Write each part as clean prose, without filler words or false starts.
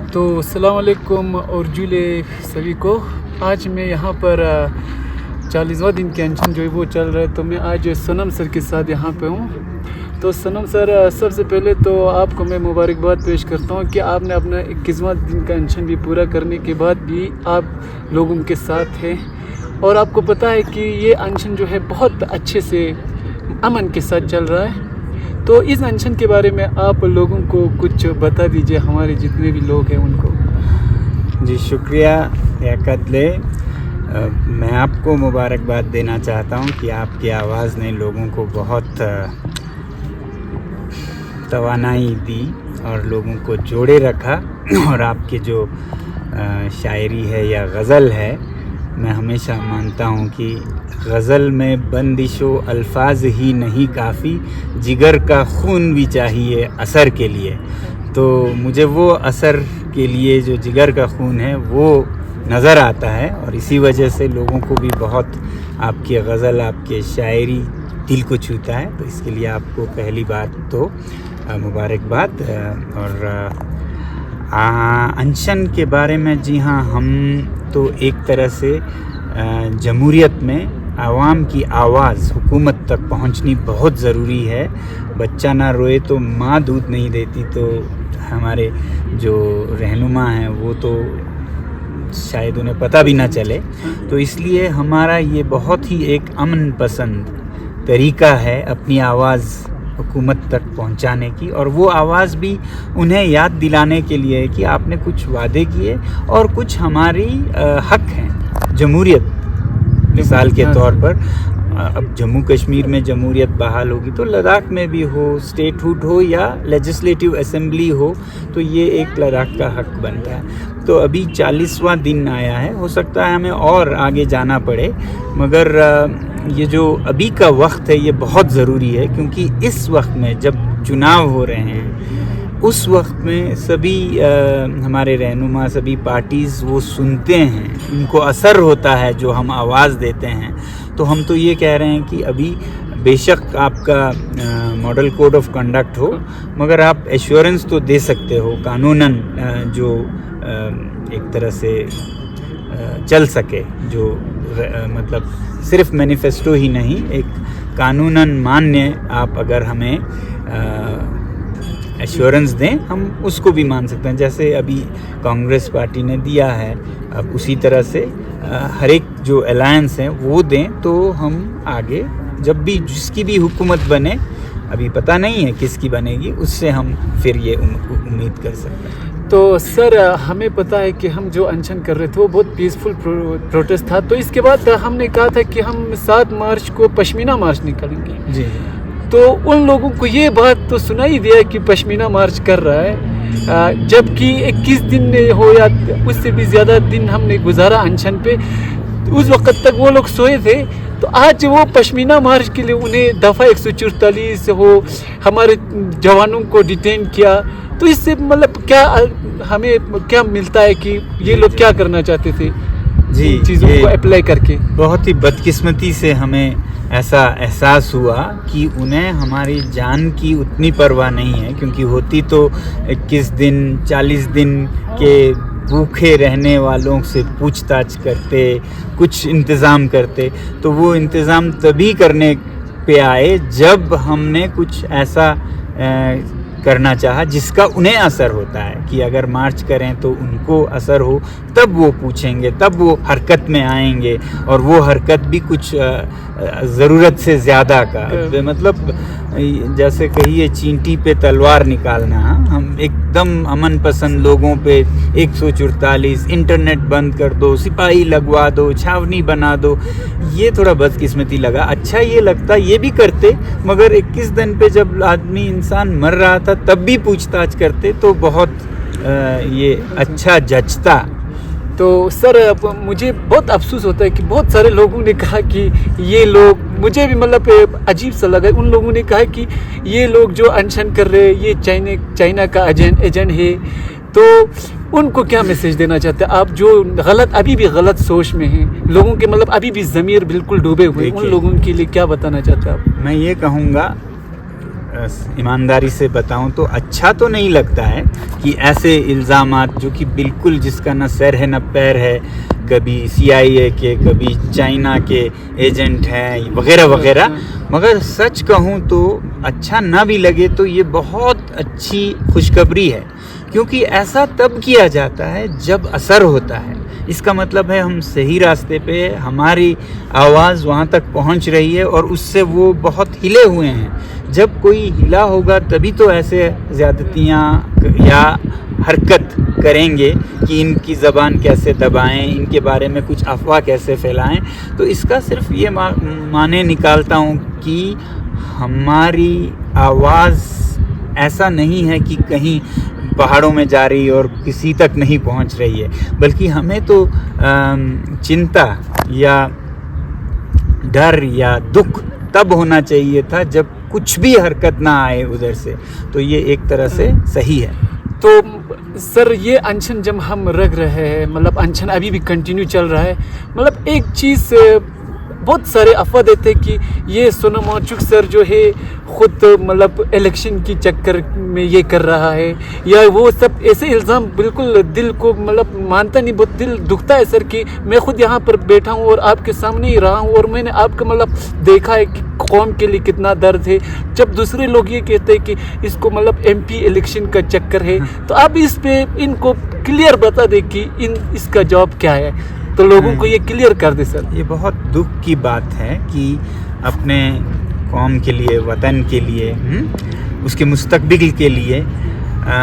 तो अस्सलाम वालेकुम और जुले सभी को। आज मैं यहाँ पर 40वां दिन के अनशन जो है वो चल रहा है, तो मैं आज सनम सर के साथ यहाँ पे हूँ। तो सनम सर, सबसे पहले तो आपको मैं मुबारकबाद पेश करता हूँ कि आपने अपना 21वां दिन का अनशन भी पूरा करने के बाद भी आप लोगों के साथ हैं, और आपको पता है कि ये अनशन जो है बहुत अच्छे से अमन के साथ चल रहा है। तो इस अनशन के बारे में आप लोगों को कुछ बता दीजिए, हमारे जितने भी लोग हैं उनको। जी शुक्रिया याकतले। मैं आपको मुबारकबाद देना चाहता हूं कि आपकी आवाज़ ने लोगों को बहुत तवानाई दी और लोगों को जोड़े रखा। और आपकी जो शायरी है या गज़ल है, मैं हमेशा मानता हूं कि गज़ल में बंदिशो अल्फाज ही नहीं काफ़ी, जिगर का खून भी चाहिए असर के लिए। तो मुझे वो असर के लिए जो जिगर का खून है वो नज़र आता है, और इसी वजह से लोगों को भी बहुत आपकी गज़ल, आपकी शायरी दिल को छूता है। तो इसके लिए आपको पहली बात तो मुबारकबाद। और अनशन के बारे में, जी हाँ, हम तो एक तरह से जमहूरियत में आवाम की आवाज़ हुकूमत तक पहुंचनी बहुत ज़रूरी है। बच्चा ना रोए तो माँ दूध नहीं देती, तो हमारे जो रहनुमा हैं वो तो शायद उन्हें पता भी ना चले। तो इसलिए हमारा ये बहुत ही एक अमन पसंद तरीका है अपनी आवाज़ हुकूमत तक पहुंचाने की, और वो आवाज़ भी उन्हें याद दिलाने के लिए कि आपने कुछ वादे किए और कुछ हमारी हक हैं। जमहूरियत मिसाल के तौर पर, अब जम्मू कश्मीर में जमहूरियत बहाल होगी तो लद्दाख में भी हो, स्टेटहुड हो या लेजिस्लेटिव असेंबली हो, तो ये एक लद्दाख का हक बनता है। तो अभी 40वां दिन आया है, हो सकता है हमें और आगे जाना पड़े, मगर ये जो अभी का वक्त है ये बहुत ज़रूरी है, क्योंकि इस वक्त में जब चुनाव हो रहे हैं, उस वक्त में सभी हमारे रहनुमा, सभी पार्टीज़ वो सुनते हैं, उनको असर होता है जो हम आवाज़ देते हैं। तो हम तो ये कह रहे हैं कि अभी बेशक आपका मॉडल कोड ऑफ कंडक्ट हो, मगर आप एश्योरेंस तो दे सकते हो कानूनन, जो एक तरह से चल सके, जो मतलब सिर्फ मैनिफेस्टो ही नहीं, एक कानूनन मान्य आप अगर हमें एश्योरेंस दें, हम उसको भी मान सकते हैं। जैसे अभी कांग्रेस पार्टी ने दिया है, अब उसी तरह से हर एक जो अलायंस हैं वो दें, तो हम आगे जब भी जिसकी भी हुकूमत बने, अभी पता नहीं है किसकी बनेगी, उससे हम फिर ये उम्मीद कर सकते हैं। तो सर, हमें पता है कि हम जो अनशन कर रहे थे वो बहुत पीसफुल प्रोटेस्ट था। तो इसके बाद हमने कहा था कि हम 7 मार्च को पश्मीना मार्च निकालेंगे। जी। तो उन लोगों को ये बात तो सुनाई दिया कि पश्मीना मार्च कर रहा है, जबकि 21 दिन हो या उससे भी ज़्यादा दिन हमने गुजारा अनशन पे। उस वक्त तक वो लोग सोए थे, तो आज वो पश्मीना मार्च के लिए उन्हें दफ़ा 144 हो, हमारे जवानों को डिटेन किया। तो इससे मतलब क्या हमें क्या मिलता है कि ये लोग क्या करना चाहते थे जी, चीज़ों को अप्लाई करके? बहुत ही बदकिस्मती से हमें ऐसा एहसास हुआ कि उन्हें हमारी जान की उतनी परवाह नहीं है, क्योंकि होती तो 21 दिन 40 दिन के भूखे रहने वालों से पूछताछ करते, कुछ इंतज़ाम करते। तो वो इंतज़ाम तभी करने पे आए जब हमने कुछ ऐसा करना चाहा जिसका उन्हें असर होता है, कि अगर मार्च करें तो उनको असर हो, तब वो पूछेंगे, तब वो हरकत में आएंगे, और वो हरकत भी कुछ ज़रूरत से ज़्यादा का, मतलब जैसे कहिए चींटी पे तलवार निकालना। हम एकदम अमन पसंद लोगों पे 144, इंटरनेट बंद कर दो, सिपाही लगवा दो, छावनी बना दो, ये थोड़ा बदकिस्मती लगा। अच्छा ये लगता ये भी करते, मगर 21 दिन पे जब आदमी इंसान मर रहा था तब भी पूछताछ करते, तो बहुत ये अच्छा जचता। तो सर, मुझे बहुत अफसोस होता है कि बहुत सारे लोगों ने कहा कि ये लोग, मुझे भी मतलब अजीब सा लगा, उन लोगों ने कहा कि ये लोग जो अनशन कर रहे हैं ये चाइना का एजेंट है। तो उनको क्या मैसेज देना चाहते हैं आप, जो अभी भी गलत सोच में हैं, लोगों के मतलब अभी भी ज़मीर बिल्कुल डूबे हुए, उन लोगों के लिए क्या बताना चाहते हैं आप? मैं ये कहूँगा ईमानदारी से बताऊं तो अच्छा तो नहीं लगता है कि ऐसे इल्ज़ामात जो कि बिल्कुल जिसका न सर है न पैर है, कभी CIA के, कभी चाइना के एजेंट हैं वगैरह वगैरह। मगर सच कहूं तो अच्छा ना भी लगे तो ये बहुत अच्छी खुशखबरी है, क्योंकि ऐसा तब किया जाता है जब असर होता है। इसका मतलब है हम सही रास्ते पे, हमारी आवाज़ वहाँ तक पहुँच रही है और उससे वो बहुत हिले हुए हैं। जब कोई हिला होगा तभी तो ऐसे ज़्यादतियाँ या हरकत करेंगे कि इनकी ज़बान कैसे दबाएं, इनके बारे में कुछ अफवाह कैसे फैलाएं। तो इसका सिर्फ ये माने निकालता हूँ कि हमारी आवाज़ ऐसा नहीं है कि कहीं पहाड़ों में जा रही और किसी तक नहीं पहुंच रही है, बल्कि हमें तो चिंता या डर या दुख तब होना चाहिए था जब कुछ भी हरकत ना आए उधर से। तो ये एक तरह से सही है। तो सर ये अनशन जब हम रख रहे हैं, मतलब अनशन अभी भी कंटिन्यू चल रहा है, मतलब एक चीज़ बहुत सारे अफवाह देते कि ये सोनम वांगचुक सर जो है खुद मतलब इलेक्शन की चक्कर में ये कर रहा है, या वो सब ऐसे इल्ज़ाम बिल्कुल दिल को मतलब मानता नहीं, बहुत दिल दुखता है सर कि मैं खुद यहाँ पर बैठा हूँ और आपके सामने ही रहा हूँ और मैंने आपका मतलब देखा है कि कौम के लिए कितना दर्द है। जब दूसरे लोग ये कहते हैं कि इसको मतलब MP इलेक्शन का चक्कर है, तो आप इस पे इनको क्लियर बता दें कि इसका जवाब क्या है, तो लोगों को ये क्लियर कर दे सर। ये बहुत दुख की बात है कि अपने कौम के लिए, वतन के लिए, उसके मुस्तकबिल के लिए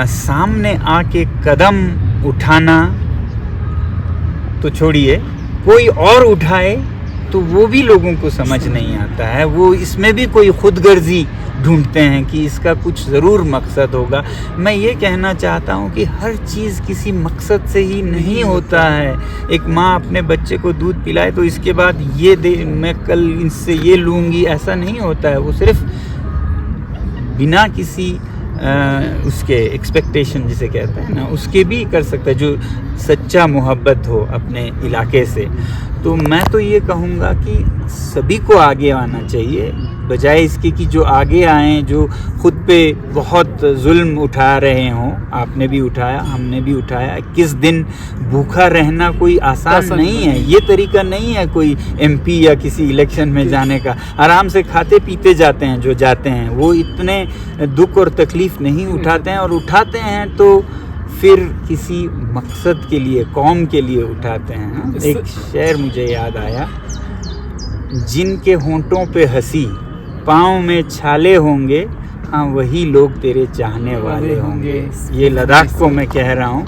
सामने आके कदम उठाना तो छोड़िए, कोई और उठाए तो वो भी लोगों को समझ नहीं आता है। वो इसमें भी कोई खुदगर्जी ढूंढते हैं कि इसका कुछ ज़रूर मकसद होगा। मैं ये कहना चाहता हूँ कि हर चीज़ किसी मकसद से ही नहीं होता है। एक माँ अपने बच्चे को दूध पिलाए तो इसके बाद ये दे, मैं कल इससे ये लूँगी, ऐसा नहीं होता है। वो सिर्फ बिना किसी उसके एक्सपेक्टेशन जिसे कहते हैं ना, उसके भी कर सकता है, जो सच्चा मोहब्बत हो अपने इलाके से। तो मैं तो ये कहूँगा कि सभी को आगे आना चाहिए, बजाय इसके कि जो आगे आएँ, जो खुद पे बहुत जुल्म उठा रहे हों। आपने भी उठाया, हमने भी उठाया। 21 दिन भूखा रहना कोई आसान नहीं है। ये तरीका नहीं है कोई MP या किसी इलेक्शन में जाने का। आराम से खाते पीते जाते हैं जो जाते हैं, वो इतने दुख और तकलीफ़ नहीं उठाते हैं, और उठाते हैं तो फिर किसी मकसद के लिए, कौम के लिए उठाते हैं। एक शेर मुझे याद आया, जिनके होंठों पे हंसी, पाँव में छाले होंगे, हाँ वही लोग तेरे चाहने वाले होंगे। ये लद्दाख को मैं कह रहा हूँ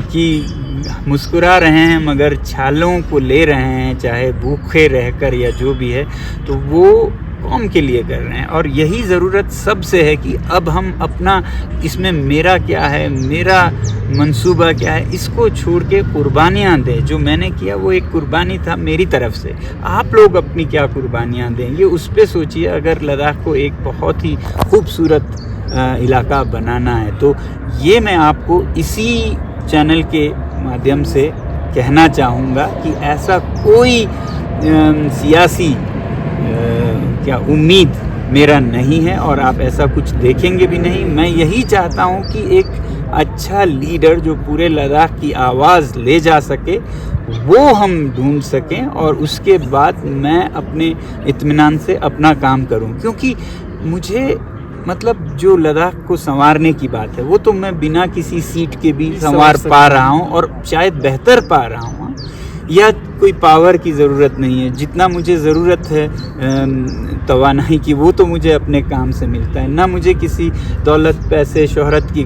कि मुस्कुरा रहे हैं मगर छालों को ले रहे हैं, चाहे भूखे रहकर या जो भी है, तो वो कौम के लिए कर रहे हैं। और यही ज़रूरत सबसे है कि अब हम अपना, इसमें मेरा क्या है, मेरा मंसूबा क्या है, इसको छोड़ के कुर्बानियाँ दें। जो मैंने किया वो एक कुर्बानी था मेरी तरफ से। आप लोग अपनी क्या कुर्बानियाँ देंगे उस पर सोचिए। अगर लद्दाख को एक बहुत ही खूबसूरत इलाका बनाना है, तो ये मैं आपको इसी चैनल के माध्यम से कहना चाहूँगा कि ऐसा कोई सियासी क्या उम्मीद मेरा नहीं है, और आप ऐसा कुछ देखेंगे भी नहीं। मैं यही चाहता हूँ कि एक अच्छा लीडर जो पूरे लद्दाख की आवाज़ ले जा सके, वो हम ढूंढ सकें, और उसके बाद मैं अपने इत्मीनान से अपना काम करूँ। क्योंकि मुझे मतलब जो लद्दाख को संवारने की बात है, वो तो मैं बिना किसी सीट के भी संवार पा रहा हूँ, और शायद बेहतर पा रहा हूँ। या कोई पावर की ज़रूरत नहीं है, जितना मुझे ज़रूरत है तवानाई की, वो तो मुझे अपने काम से मिलता है। ना मुझे किसी दौलत, पैसे, शोहरत की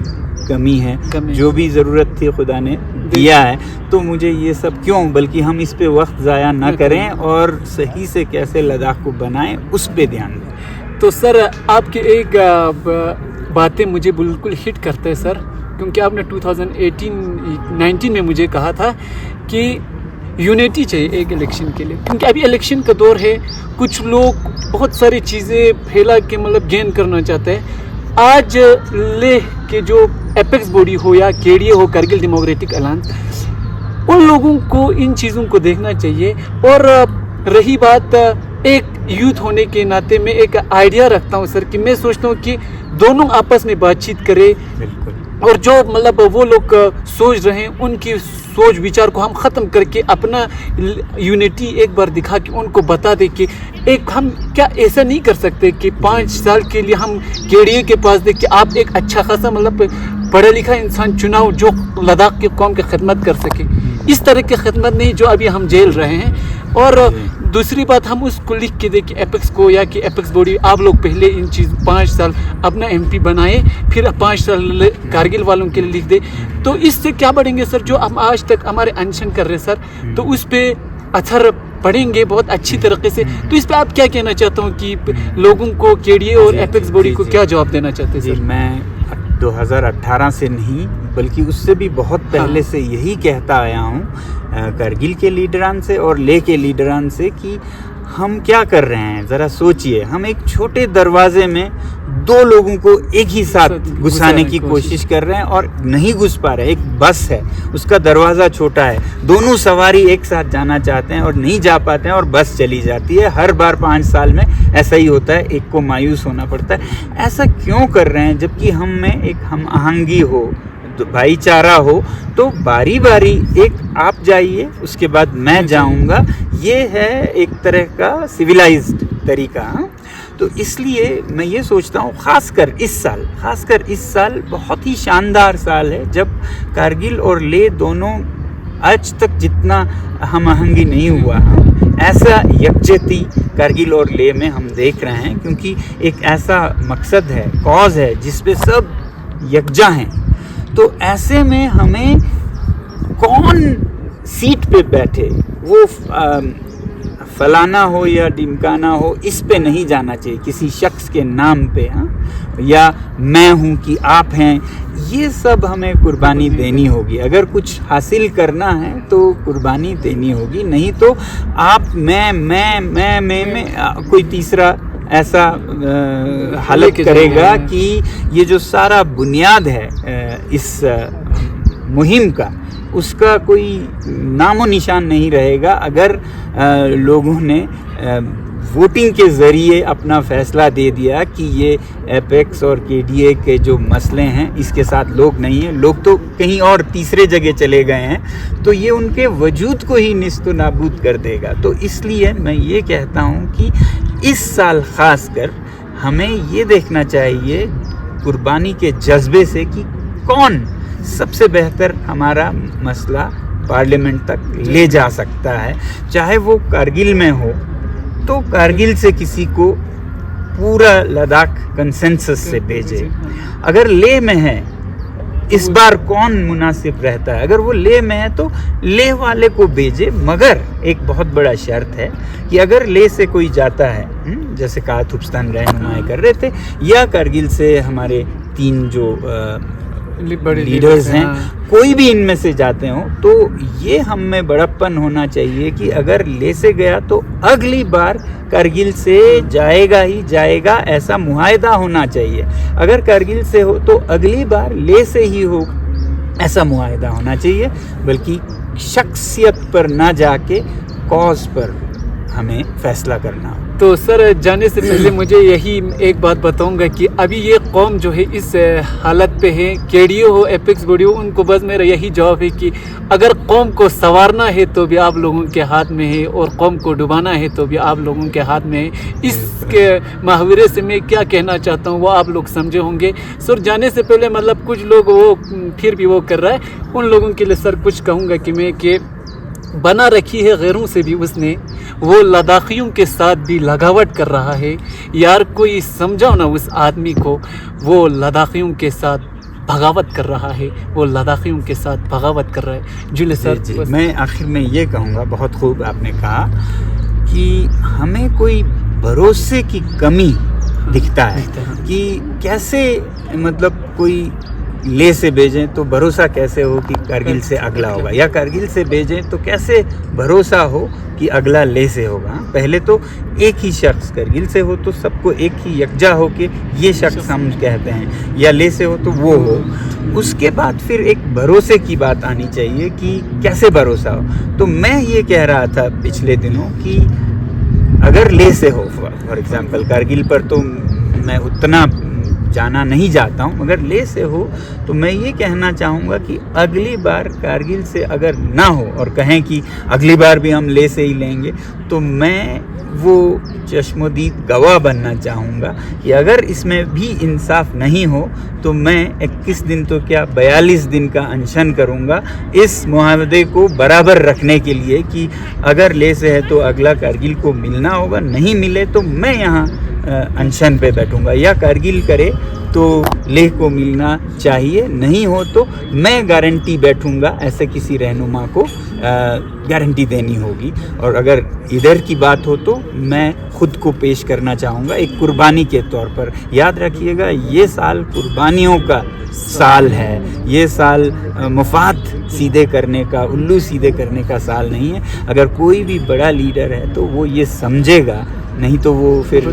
कमी है। जो भी ज़रूरत थी खुदा ने दिया है, तो मुझे ये सब क्यों, बल्कि हम इस पे वक्त ज़ाया ना करें और सही से कैसे लद्दाख को बनाएं उस पे ध्यान दें। तो सर आपकी एक बातें मुझे बिल्कुल हिट करते हैं सर, क्योंकि आपने 2018-19 में मुझे कहा था कि यूनिटी चाहिए एक इलेक्शन के लिए, क्योंकि अभी इलेक्शन का दौर है। कुछ लोग बहुत सारी चीज़ें फैला के मतलब गेन करना चाहते हैं। आज लेह के जो एपेक्स बॉडी हो या KDA हो, कारगिल डेमोक्रेटिक अलायंस, उन लोगों को इन चीज़ों को देखना चाहिए। और रही बात, एक यूथ होने के नाते मैं एक आइडिया रखता हूँ सर, कि मैं सोचता हूँ कि दोनों आपस में बातचीत करें बिल्कुल। और जो मतलब वो लोग सोच रहे हैं उनकी सोच विचार को हम ख़त्म करके अपना यूनिटी एक बार दिखा के उनको बता दें कि एक हम क्या ऐसा नहीं कर सकते कि 5 साल के लिए हम केडीए के पास देख के आप एक अच्छा खासा मतलब पढ़ा लिखा इंसान चुनाव जो लद्दाख की कौम की खिदमत कर सके। इस तरह की खिदमत नहीं जो अभी हम झेल रहे हैं। और दूसरी बात हम उसको लिख के दें कि एपेक्स को या कि एपेक्स बॉडी आप लोग पहले इन चीज़ 5 साल अपना एमपी बनाए, फिर 5 साल कारगिल वालों के लिए लिख दे। तो इससे क्या बढ़ेंगे सर, जो हम आज तक हमारे अनशन कर रहे हैं सर, तो उस पर असर पढ़ेंगे बहुत अच्छी तरीके से। तो इस पर आप क्या कहना चाहते हो कि लोगों को केडीए और एपेक्स बॉडी को क्या जवाब देना चाहते हैं जी? सर? मैं 2018 से नहीं बल्कि उससे भी बहुत पहले से यही कहता आया हूँ कारगिल के लीडरान से और ले के लीडरान से कि हम क्या कर रहे हैं, ज़रा सोचिए। हम एक छोटे दरवाजे में 2 लोगों को एक ही साथ घुसाने की कोशिश कर रहे हैं और नहीं घुस पा रहे। एक बस है, उसका दरवाज़ा छोटा है, दोनों सवारी एक साथ जाना चाहते हैं और नहीं जा पाते हैं और बस चली जाती है। हर बार 5 साल में ऐसा ही होता है, एक को मायूस होना पड़ता है। ऐसा क्यों कर रहे हैं? जबकि हम में एक हम आहंगी हो, भाईचारा हो, तो बारी बारी एक आप जाइए उसके बाद मैं जाऊंगा, ये है एक तरह का सिविलाइज्ड तरीका। तो इसलिए मैं ये सोचता हूँ खासकर इस साल बहुत ही शानदार साल है जब कारगिल और ले दोनों आज तक जितना हम आहंगी नहीं हुआ, ऐसा यकजहती कारगिल और ले में हम देख रहे हैं, क्योंकि एक ऐसा मकसद है, कॉज है जिस पे सब यकजा हैं। तो ऐसे में हमें कौन सीट पे बैठे, वो फलाना हो या ढिमकाना हो, इस पे नहीं जाना चाहिए किसी शख्स के नाम पे, हाँ, या मैं हूँ कि आप हैं। ये सब हमें कुर्बानी देनी होगी। अगर कुछ हासिल करना है तो कुर्बानी देनी होगी, नहीं तो आप मैं कोई तीसरा ऐसा हालत करेगा कि ये जो सारा बुनियाद है इस मुहिम का, उसका कोई नामो निशान नहीं रहेगा अगर लोगों ने वोटिंग के ज़रिए अपना फ़ैसला दे दिया कि ये एपेक्स और केडीए के जो मसले हैं इसके साथ लोग नहीं हैं, लोग तो कहीं और तीसरे जगह चले गए हैं, तो ये उनके वजूद को ही निस्तो नाबूद कर देगा। तो इसलिए मैं ये कहता हूँ कि इस साल ख़ासकर हमें ये देखना चाहिए कुर्बानी के जज्बे से कि कौन सबसे बेहतर हमारा मसला पार्लियामेंट तक ले जा सकता है। चाहे वो कारगिल में हो तो कारगिल से किसी को पूरा लद्दाख कंसेंसस से भेजे। अगर ले में है, इस बार कौन मुनासिब रहता है, अगर वो ले में है तो ले वाले को भेजे, मगर एक बहुत बड़ा शर्त है कि अगर ले से कोई जाता है, जैसे कहा थुप्स्तान रहनुमाई कर रहे थे, या कारगिल से हमारे 3 जो लीडर्स हैं, कोई भी इनमें से जाते हो, तो ये हम में बड़प्पन होना चाहिए कि अगर ले से गया तो अगली बार कारगिल से जाएगा ही जाएगा, ऐसा मुआहदा होना चाहिए। अगर कारगिल से हो तो अगली बार ले से ही हो, ऐसा मुआहदा होना चाहिए, बल्कि शख्सियत पर ना जाके कॉज पर हमें फैसला करना हो। तो सर जाने से पहले मुझे यही एक बात बताऊंगा कि अभी ये कौम जो है इस हालत पे है, केडीए हो एपेक्स बॉडी हो, उनको बस मेरा यही जवाब है कि अगर कौम को संवारना है तो भी आप लोगों के हाथ में है, और कौम को डुबाना है तो भी आप लोगों के हाथ में है। इसके मुहावरे से मैं क्या कहना चाहता हूँ वो आप लोग समझे होंगे। सर जाने से पहले मतलब कुछ लोग वो फिर भी वो कर रहा है, उन लोगों के लिए सर कुछ कहूँगा कि मैं कि बना रखी है गैरों से भी उसने, वो लद्दाखियों के साथ भी लगावट कर रहा है। यार कोई समझाओ ना उस आदमी को, वो लद्दाखियों के साथ बगावत कर रहा है, वो लद्दाखियों के साथ बगावत कर रहा है। जुले सर जी, मैं आखिर में ये कहूँगा, बहुत खूब आपने कहा कि हमें कोई भरोसे की कमी दिखता है कि कैसे मतलब कोई ले से भेजें तो भरोसा कैसे हो कि कारगिल से अगला होगा, या कारगिल से भेजें तो कैसे भरोसा हो कि अगला ले से होगा। पहले तो एक ही शख्स कारगिल से हो तो सबको एक ही यकजा हो कि ये शख्स हम कहते हैं, या ले से हो तो वो हो। उसके बाद फिर एक भरोसे की बात आनी चाहिए कि कैसे भरोसा हो। तो मैं ये कह रहा था पिछले दिनों कि अगर ले से हो, फॉर एग्जाम्पल कारगिल पर तो मैं उतना जाना नहीं चाहता हूँ, मगर ले से हो तो मैं ये कहना चाहूँगा कि अगली बार कारगिल से अगर ना हो और कहें कि अगली बार भी हम ले से ही लेंगे, तो मैं वो चश्मोदीद गवाह बनना चाहूँगा कि अगर इसमें भी इंसाफ नहीं हो तो मैं 21 दिन तो क्या 42 दिन का अनशन करूँगा इस मुआहदे को बराबर रखने के लिए कि अगर ले से है तो अगला कारगिल को मिलना होगा, नहीं मिले तो मैं यहाँ अनशन पे बैठूँगा, या कारगिल करे तो लेह को मिलना चाहिए, नहीं हो तो मैं गारंटी बैठूँगा, ऐसे किसी रहनुमा को गारंटी देनी होगी। और अगर इधर की बात हो तो मैं खुद को पेश करना चाहूँगा एक कुर्बानी के तौर पर। याद रखिएगा, ये साल कुर्बानियों का साल है, ये साल मफाद सीधे करने का, उल्लू सीधे करने का साल नहीं है। अगर कोई भी बड़ा लीडर है तो वो ये समझेगा, नहीं तो वो फिर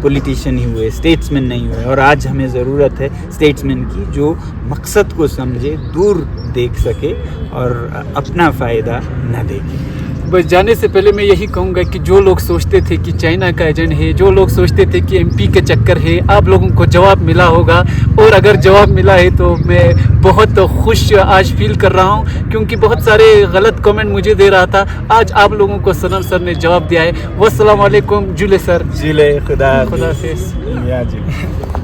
पॉलिटिशियन ही हुए, स्टेट्समैन नहीं हुए। और आज हमें ज़रूरत है स्टेट्समैन की जो मकसद को समझे, दूर देख सके और अपना फ़ायदा न देखे। बस जाने से पहले मैं यही कहूँगा कि जो लोग सोचते थे कि चाइना का एजेंट है, जो लोग सोचते थे कि एमपी के चक्कर है, आप लोगों को जवाब मिला होगा। और अगर जवाब मिला है तो मैं बहुत खुश आज फील कर रहा हूँ, क्योंकि बहुत सारे गलत कमेंट मुझे दे रहा था। आज आप लोगों को सनम सर ने जवाब दिया है। वस्सलाम वालेकुम जुले सर। जुले खुदा खुदा हाफिज़। जी।